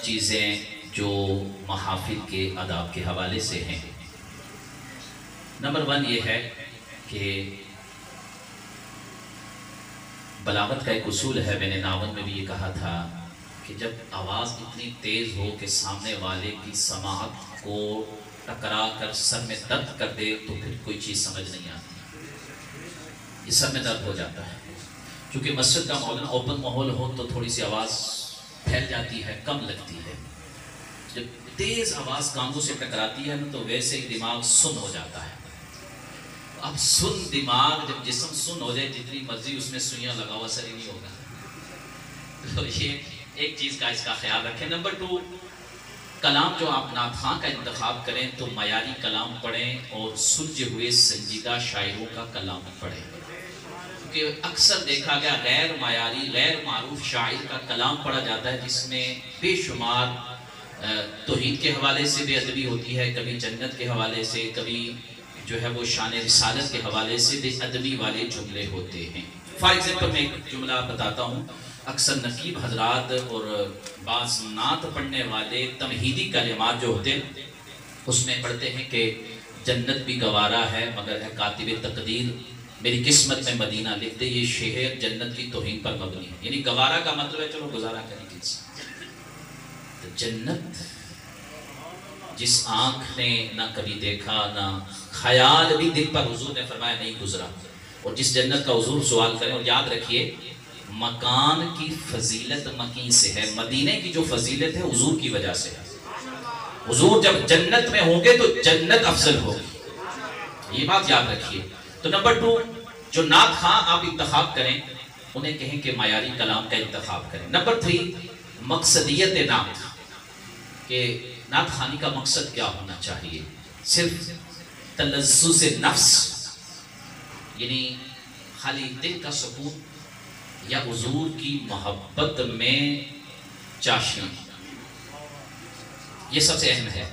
چیزیں جو محافل کے آداب کے حوالے سے ہیں۔ نمبر 1 یہ ہے کہ بلاغت کا ایک اصول ہے، میں نے ناول میں بھی یہ کہا تھا کہ جب آواز اتنی تیز ہو کہ سامنے والے کی سماعت کو ٹکرا کر سر میں درد کر دے تو پھر کوئی چیز سمجھ نہیں آتی، یہ سر میں درد ہو جاتا ہے۔ چونکہ مسجد کا ماحول اوپن ماحول ہو تو تھوڑی سی آواز پھیل جاتی ہے، کم لگتی ہے۔ جب تیز آواز کانوں سے ٹکراتی ہے تو ویسے ہی دماغ سن ہو جاتا ہے۔ اب سن دماغ، جب جسم سن ہو جائے جتنی مرضی اس میں سوئیاں لگاؤ اثر ہی نہیں ہوگا۔ تو یہ ایک چیز کا اس کا خیال رکھیں۔ نمبر 2، کلام جو آپ نعت خواں کا انتخاب کریں تو معیاری کلام پڑھیں اور سلجھے ہوئے سنجیدہ شاعروں کا کلام پڑھیں، کیونکہ اکثر دیکھا گیا غیر معیاری غیر معروف شاعر کا کلام پڑھا جاتا ہے جس میں بے شمار توحید کے حوالے سے بے ادبی ہوتی ہے، کبھی جنت کے حوالے سے، کبھی جو ہے وہ شان رسالت کے حوالے سے بے ادبی والے جملے ہوتے ہیں۔ فار ایگزامپل میں ایک جملہ بتاتا ہوں، اکثر نقیب حضرات اور بعض نعت پڑھنے والے تمہیدی کلمات جو ہوتے ہیں اس میں پڑھتے ہیں کہ جنت بھی گوارا ہے مگر ہے کاتب تقدیر، میری قسمت میں مدینہ لکھ دے۔ یہ شعر جنت کی توہین پر مبنی ہے، یعنی گوارا کا مطلب ہے چلو گزارا کریں گے انسان۔ تو جنت جس آنکھ نے نہ کبھی دیکھا نہ خیال بھی دل پر حضور نے فرمایا نہیں گزرا، اور جس جنت کا حضور سوال کریں، اور یاد رکھیے مکان کی فضیلت مکین سے ہے، مدینے کی جو فضیلت ہے حضور کی وجہ سے ہے۔ حضور جب جنت میں ہوں گے تو جنت افضل ہوگی، یہ بات یاد رکھیے۔ تو نمبر 2، جو نعت خواں آپ انتخاب کریں انہیں کہیں کہ معیاری کلام کا انتخاب کریں۔ نمبر 3، مقصدیت نعت، کہ نعت خوانی کا مقصد کیا ہونا چاہیے؟ صرف تلذذ نفس، یعنی خالی دل کا سکون، یا حضور کی محبت میں چاشنی؟ یہ سب سے اہم ہے۔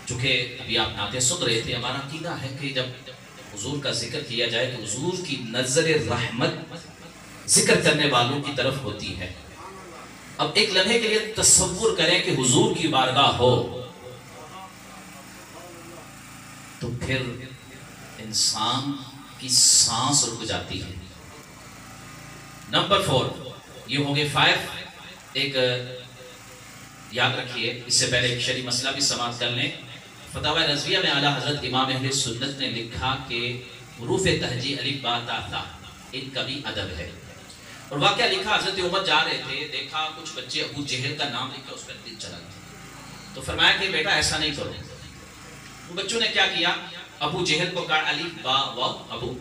چونکہ ابھی آپ نعتیں سن رہے تھے، ہمارا عقیدہ ہے کہ جب حضور کا ذکر کیا جائے تو حضور کی نظر رحمت ذکر کرنے والوں کی طرف ہوتی ہے۔ اب ایک لمحے کے لیے تصور کریں کہ حضور کی بارگاہ ہو تو پھر انسان کی سانس رک جاتی ہے۔ نمبر 4، یہ ہو گئے 5۔ ایک یاد رکھیے، اس سے پہلے ایک شرعی مسئلہ بھی سماعت کر لیں۔ فتاوی رضویہ میں اعلیٰ حضرت امام اہل سنت نے لکھا کہ حروف تہجی الف با تا ثا ان کا بھی ادب ہے، اور واقعہ لکھا حضرت عمر جا رہے تھے، دیکھا کچھ بچے ابو جہل کا نام لکھا، اس پر دل چلا گیا، تو فرمایا کہ بیٹا ایسا نہیں کرو۔ وہ بچوں نے کیا کیا؟ ابو جہل کو کہا الف با واو ابو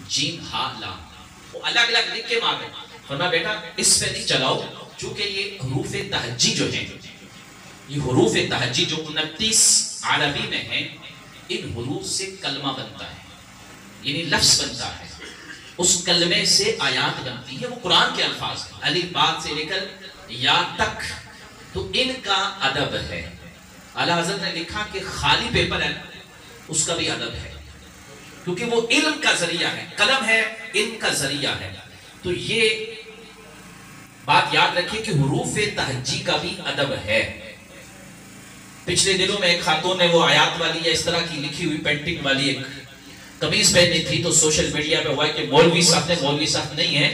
جیم ہا لام، وہ الگ الگ لکھ کے مار رہے۔ فرمایا بیٹا اس پہ نہیں چلاؤ، چونکہ یہ حروف تہجی جو ہیں، یہ حروف تہجی جو 29 عربی میں ہیں، ان حروف سے کلمہ بنتا ہے، یعنی لفظ بنتا ہے، اس کلمے سے آیات بنتی ہے، وہ قرآن کے الفاظ ہیں، الف با سے لے کر یا تک، تو ان کا ادب ہے۔ اعلیٰ حضرت نے لکھا کہ خالی پیپر ہے اس کا بھی ادب ہے، کیونکہ وہ علم کا ذریعہ ہے، قلم ہے علم کا ذریعہ ہے۔ تو یہ بات یاد رکھیں کہ حروف تہجی کا بھی ادب ہے۔ پچھلے دنوں میں ایک خاتون نے وہ آیات والی یا اس طرح کی لکھی ہوئی پینٹنگ والی ایک قمیض پہنی تھی، تو سوشل میڈیا پہ ہوا ہے کہ مولوی صاحب نہیں ہے،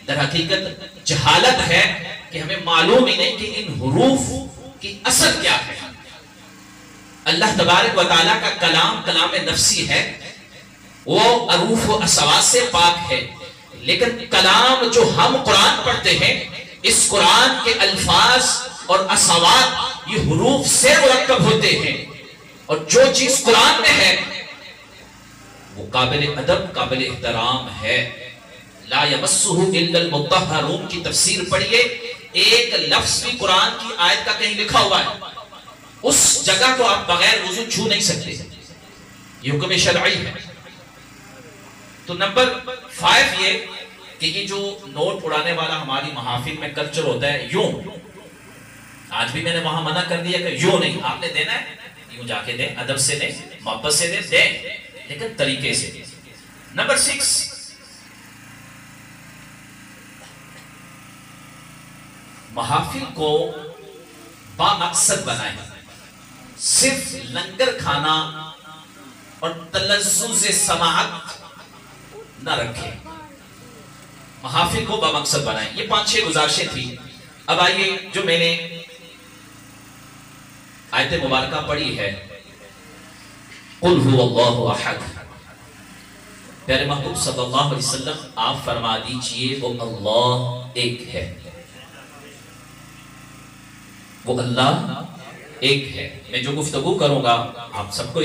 در حقیقت جہالت ہے کہ ہمیں معلوم ہی نہیں کہ ان حروف کی اصل کیا ہے۔ اللہ تبارک و تعالیٰ کا کلام نفسی ہے، وہ حروف و اصوات سے پاک ہے، لیکن کلام جو ہم قرآن پڑھتے ہیں، اس قرآن کے الفاظ اور اصوات یہ حروف سے مرکب ہوتے ہیں، اور جو چیز قرآن میں ہے وہ قابل ادب قابل احترام ہے۔ لا یمسہ الا المطہرون کی تفسیر پڑھیے، ایک لفظ بھی قرآن کی آیت کا کہیں لکھا ہوا ہے اس جگہ کو آپ بغیر وضو چھو نہیں سکتے، یہ حکم شرعی ہے۔ تو نمبر 5 یہ کہ یہ جو نوٹ اڑانے والا ہماری محافل میں کلچر ہوتا ہے، یوں آج بھی میں نے وہاں منع کر دیا کہ یوں نہیں، آپ نے دینا ہے یوں جا کے دیں، ادب سے دیں، محبت سے دیں، لیکن طریقے سے دیں۔ نمبر 6، محافل کو بامقصد بنائیں، صرف لنگر کھانا اور تلذذ سماعت نہ رکھیں، محافل کو بامقصد بنائیں۔ یہ 5-6 گزارشیں تھی۔ اب آئیے جو میں نے آیت مبارکہ پڑھی ہے، قل هو اللہ احد، پیارے محبوب صلی اللہ علیہ وسلم آپ فرما دیجئے وہ اللہ ایک ہے، وہ اللہ ایک ہے۔ میں جو گفتگو کروں گا آپ سب کو